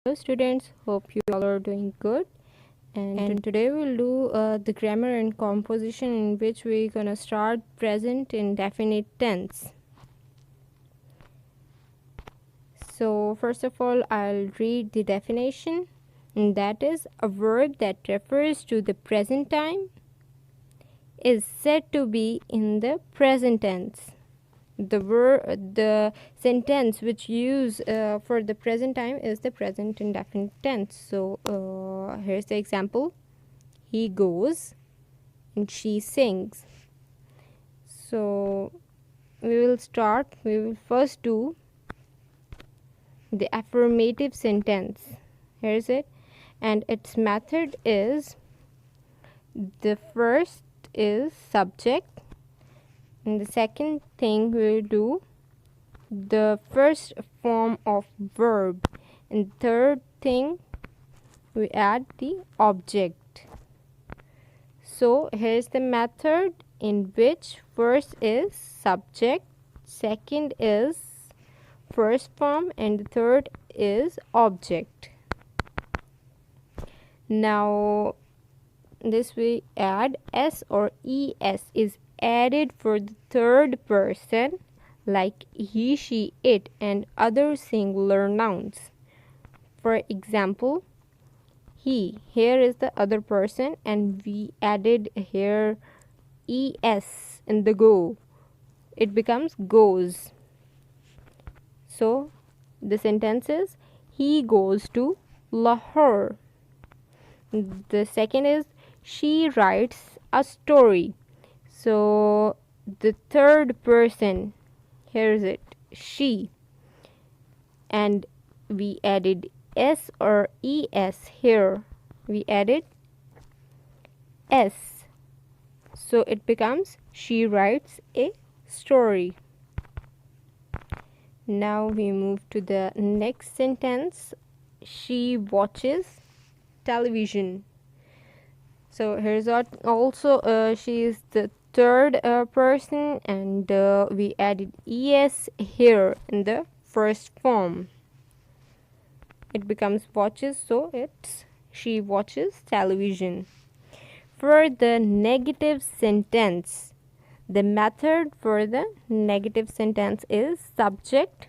Hello students, hope you all are doing good. And today we'll do the grammar and composition, in which we're gonna start present indefinite tense. So first of all, I'll read the definition, and that is a verb that refers to the present time is said to be in the present tense. The sentence which use for the present time is the present indefinite tense. So here's the example: he goes and she sings. So we will first do the affirmative sentence. Here's it, and its method is: the first is subject, and the second thing we'll do the first form of verb, and third thing we add the object. So here's the method, in which first is subject, second is first form, and the third is object. Now this we add s or es is added for the third person, like he, she, it, and other singular nouns. For example, he, here is the other person, and we added here es in the go. It becomes goes. So the sentence is: he goes to Lahore. The second is: she writes a story. So the third person, here is it, she, and we added s or es here. We added s, so it becomes she writes a story. Now we move to the next sentence: she watches television. So here's what also she is the third person, and we added es here in the first form. It becomes watches, so it's she watches television. For the negative sentence, the method for the negative sentence is subject.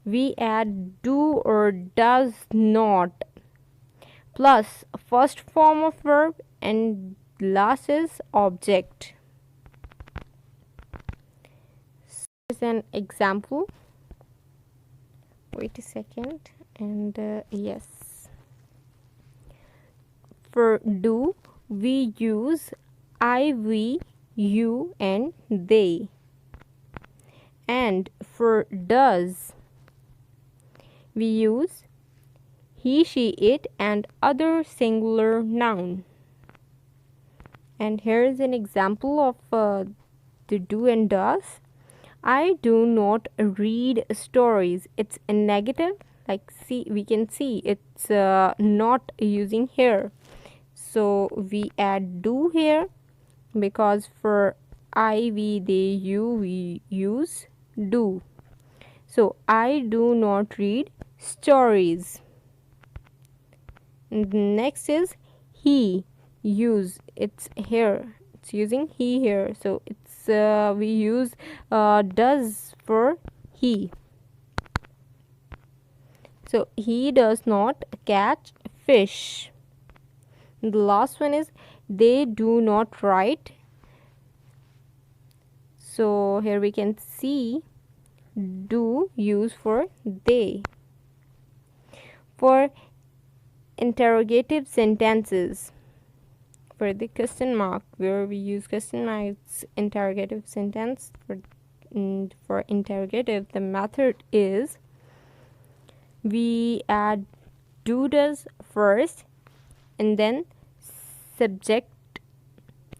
We add do or does not, plus first form of verb, and last is object. Here's an example. Wait a second. And yes, for do we use I, we, you, and they. And for does we use he, she, it, and other singular noun. And here is an example of the do and does. I do not read stories. It's a negative. Like, see, we can see it's not using here. So we add do here, because for I, we, they, you, we use do. So I do not read stories. Next is he, use, it's here, it's using he here, so it's we use does for he. So he does not catch fish. The last one is they do not write. So here we can see do use for they. For interrogative sentences, for the question mark, where we use question marks, interrogative sentence. For interrogative, the method is we add do does first, and then subject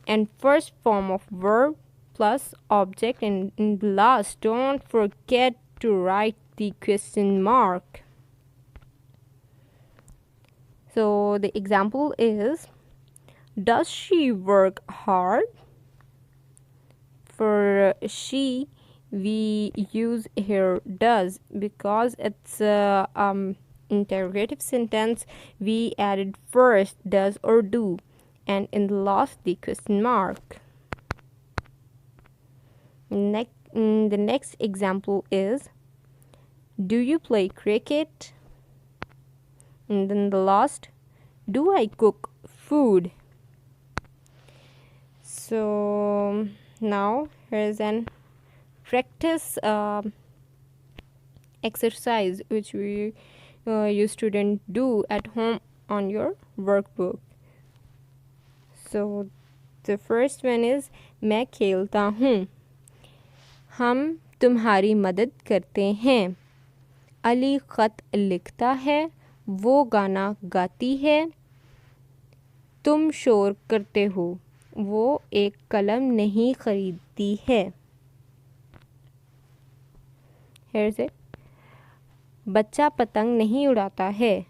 and first form of verb plus object, and in last don't forget to write the question mark. So the example is: does she work hard? For she, we use here does, because it's interrogative sentence, we added first does or do, and in the last the question mark. The next example is, do you play cricket? And then the last, do I cook food? So now here's an practice exercise which you student do at home on your workbook. So the first one is, मैं खेलता हूँ, हम तुम्हारी मदद करते हैं, अली ख़त लिखता है, वो गाना गाती है, तुम शोर करते हो, वो एक कलम नहीं खरीदती है. Here's it. बच्चा पतंग नहीं उड़ाता है,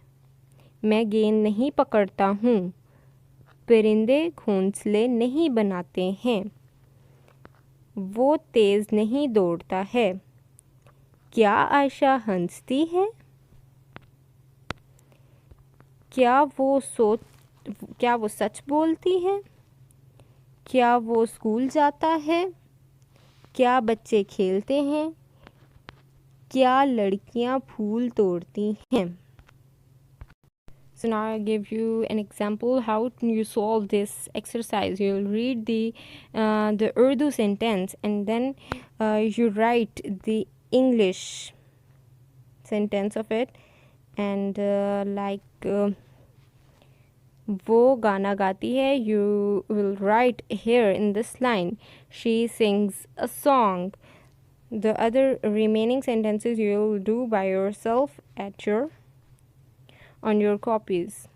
मैं गेंद नहीं पकड़ता हूँ, परिंदे घोंसले नहीं बनाते हैं, वो तेज़ नहीं दौड़ता है, क्या आयशा हंसती है, क्या वो सच बोलती है, क्या वो स्कूल जाता है, क्या बच्चे खेलते हैं, क्या लड़कियां फूल तोड़ती हैं. So now I give you an example how you solve this exercise. You'll read the Urdu sentence and then you write the English sentence of it, and वो गाना गाती है, you will write here in this line, she sings a song. The other remaining sentences you will do by yourself on your copies.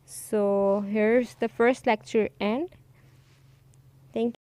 So here's the first lecture, and thank you.